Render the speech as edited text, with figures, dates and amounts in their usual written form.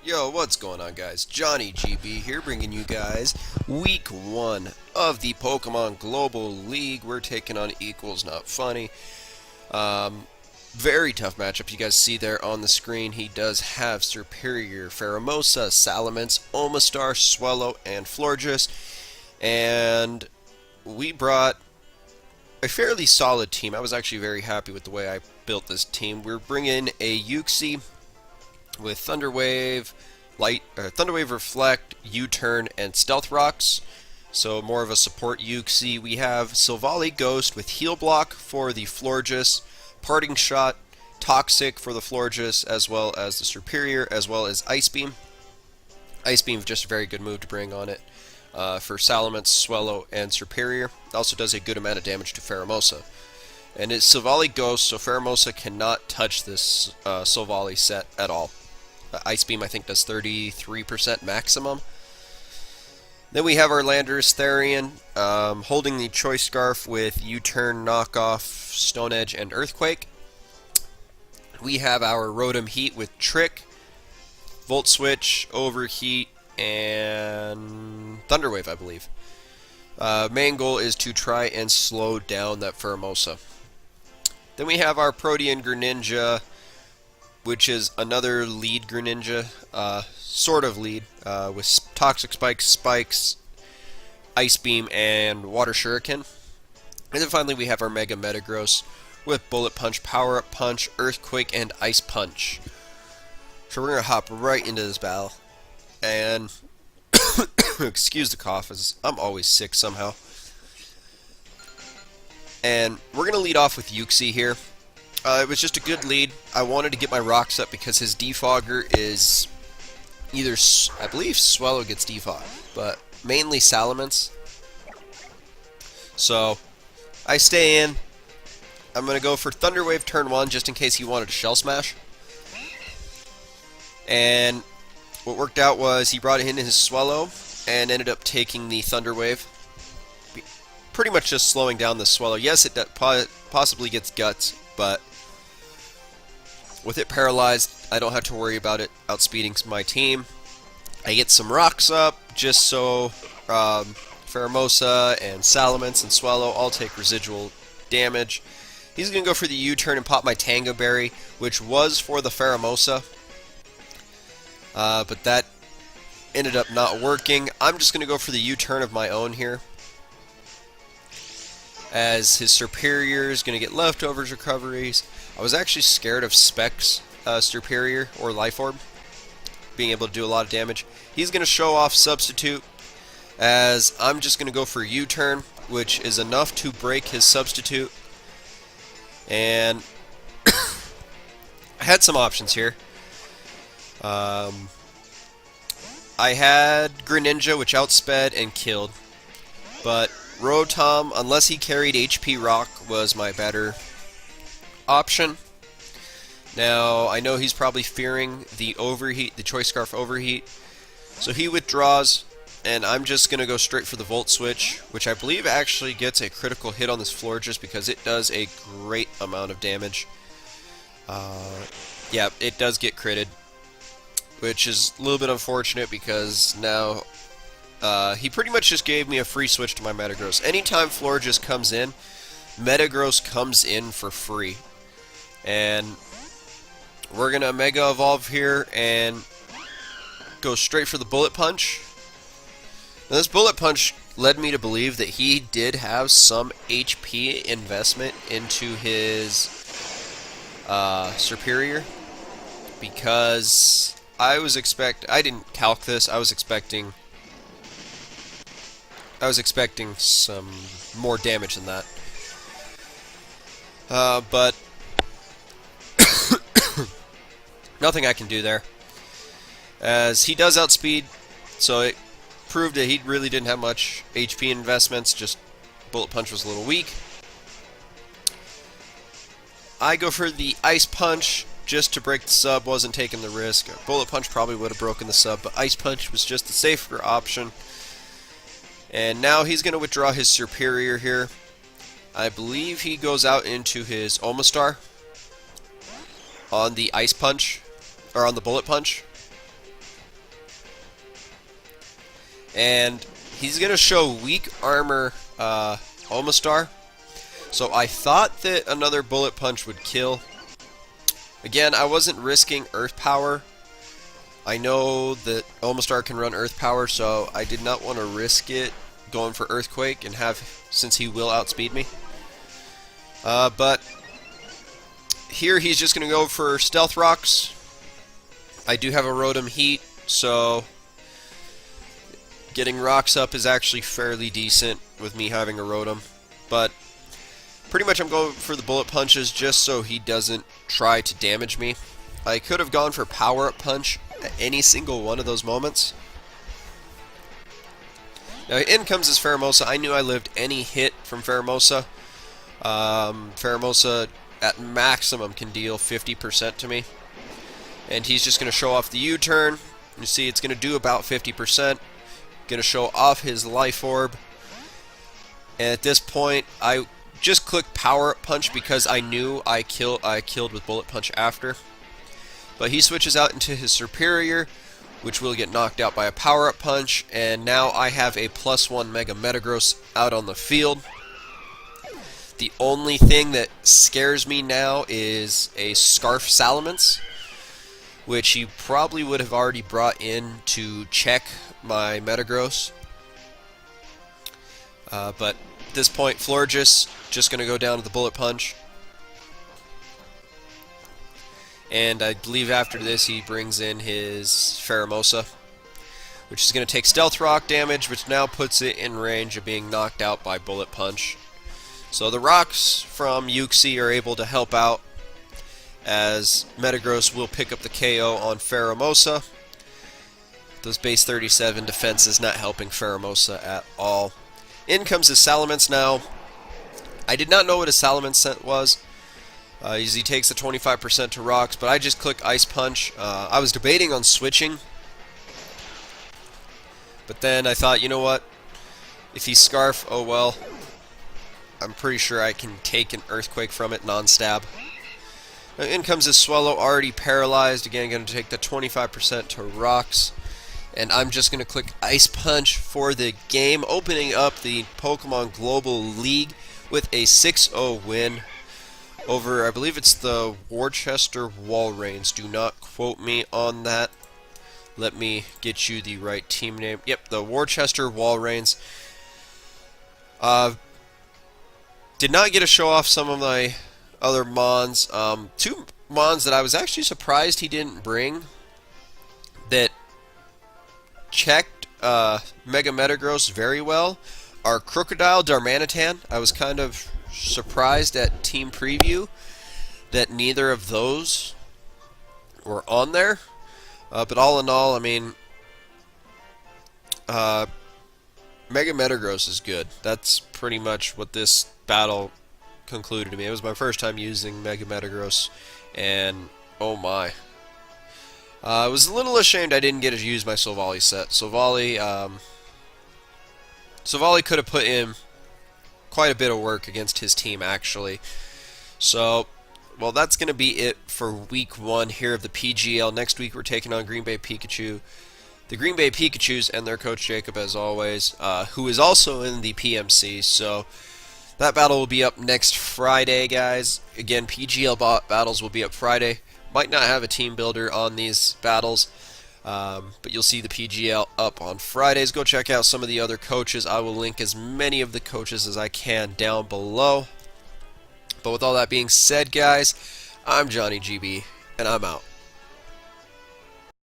Yo, what's going on, guys? Johnny GB here, bringing you guys week 1 of the Pokemon Global League. We're taking on Equals Not Funny. Very tough matchup. You guys see there on the screen, he does have Superior, Pheromosa, Salamence, Omastar, Swellow, and Florges. And we brought a fairly solid team. I was actually very happy with the way I built this team. We're bringing a Uxie with Thunder Wave, Thunder Wave Reflect, U-Turn, and Stealth Rocks. So more of a support Uxie. We have Silvally Ghost with Heal Block for the Florges, Parting Shot, Toxic for the Florges, as well as the Superior, as well as Ice Beam. Ice Beam is just a very good move to bring on it for Salamence, Swellow, and Superior. It also does a good amount of damage to Pheromosa. And it's Silvally Ghost, so Pheromosa cannot touch this Silvally set at all. Ice Beam, I think, does 33% maximum. Then we have our Landorus Therian holding the Choice Scarf with U-Turn, Knockoff, Stone Edge, and Earthquake. We have our Rotom Heat with Trick, Volt Switch, Overheat, and Thunder Wave, I believe. Main goal is to try and slow down that Pheromosa. Then we have our Protean Greninja, which is another lead Greninja, sort of lead, with Toxic Spikes, Ice Beam, and Water Shuriken. And then finally we have our Mega Metagross with Bullet Punch, Power Up Punch, Earthquake, and Ice Punch. So we're going to hop right into this battle. And, excuse the cough, as I'm always sick somehow. And we're going to lead off with Uxie here. It was just a good lead. I wanted to get my rocks up because his defogger is either, I believe Swellow gets defogged, but mainly Salamence. So I stay in. I'm going to go for Thunder Wave turn 1 just in case he wanted to Shell Smash. And what worked out was he brought in his Swellow and ended up taking the Thunder Wave. Pretty much just slowing down the Swellow. Yes, it possibly gets Guts, but with it paralyzed, I don't have to worry about it outspeeding my team. I get some rocks up just so Pheromosa and Salamence and Swellow all take residual damage. He's going to go for the U-turn and pop my Tango Berry, which was for the Pheromosa. But that ended up not working. I'm just going to go for the U-turn of my own here, as his Superior is going to get leftovers recoveries. I was actually scared of Specs Superior or Life Orb being able to do a lot of damage. He's going to show off Substitute, as I'm just going to go for U-turn, which is enough to break his Substitute. And I had some options here. I had Greninja, which outsped and killed, but Rotom, unless he carried HP Rock, was my better option. Now, I know he's probably fearing the Overheat, the Choice Scarf Overheat, so he withdraws, and I'm just going to go straight for the Volt Switch, which I believe actually gets a critical hit on this Florges because it does a great amount of damage. Yeah, it does get critted, which is a little bit unfortunate because now he pretty much just gave me a free switch to my Metagross. Anytime Florges comes in, Metagross comes in for free. And we're going to Mega Evolve here and go straight for the Bullet Punch. Now, this Bullet Punch led me to believe that he did have some HP investment into his Superior, because I didn't calc this. I was expecting some more damage than that. But nothing I can do there, as he does outspeed, so it proved that he really didn't have much HP investments, just Bullet Punch was a little weak. I go for the Ice Punch just to break the sub, wasn't taking the risk. Bullet Punch probably would have broken the sub, but Ice Punch was just the safer option. And now he's going to withdraw his Superior here. I believe he goes out into his Omastar on the Ice Punch, or on the Bullet Punch. and he's going to show weak armor Omastar. So I thought that another Bullet Punch would kill. Again, I wasn't risking Earth Power. I know that Omastar can run Earth Power, so I did not want to risk it going for Earthquake and since he will outspeed me. But here he's just going to go for Stealth Rocks. I do have a Rotom Heat, so getting rocks up is actually fairly decent with me having a Rotom. But pretty much I'm going for the Bullet Punches just so he doesn't try to damage me. I could have gone for Power Up Punch at any single one of those moments. Now in comes his Pheromosa. I knew I lived any hit from Pheromosa. Pheromosa at maximum can deal 50% to me. And he's just going to show off the U-turn. You see it's going to do about 50%. Going to show off his Life Orb. And at this point, I just clicked Power Up Punch because I knew I killed with Bullet Punch after. But he switches out into his Superior, which will get knocked out by a Power Up Punch. And now I have a +1 Mega Metagross out on the field. The only thing that scares me now is a Scarf Salamence, which he probably would have already brought in to check my Metagross. But at this point, Florges just going to go down to the Bullet Punch. And I believe after this he brings in his Pheromosa, which is going to take Stealth Rock damage, which now puts it in range of being knocked out by Bullet Punch. So the rocks from Uxie are able to help out, as Metagross will pick up the KO on Pheromosa. Those base 37 defenses not helping Pheromosa at all. In comes his Salamence now. I did not know what his Salamence set was. As he takes the 25% to rocks, but I just click Ice Punch. I was debating on switching, but then I thought, you know what? If he's Scarf, oh well. I'm pretty sure I can take an Earthquake from it, non-stab. Now in comes his Swallow, already paralyzed. Again, going to take the 25% to rocks. And I'm just going to click Ice Punch for the game, opening up the Pokemon Global League with a 6-0 win over, I believe it's the Worcester Walreins. Do not quote me on that. Let me get you the right team name. Yep, the Worcester Walreins. Did not get to show off some of my other Mons. Two Mons that I was actually surprised he didn't bring that checked Mega Metagross very well are Crocodile Darmanitan. I was kind of surprised at Team Preview that neither of those were on there. But all in all, I mean, Mega Metagross is good. That's pretty much what this battle concluded to me. It was my first time using Mega Metagross, and oh my. I was a little ashamed I didn't get to use my Silvally set. Silvally could have put in quite a bit of work against his team, actually. So, well, that's going to be it for week 1 here of the PGL. Next week we're taking on Green Bay Pikachu. The Green Bay Pikachus and their coach Jacob, as always, who is also in the PMC. So that battle will be up next Friday, guys. Again, PGL battles will be up Friday. Might not have a team builder on these battles, but you'll see the PGL up on Fridays. Go check out some of the other coaches. I will link as many of the coaches as I can down below. But with all that being said, guys, I'm Johnny GB, and I'm out.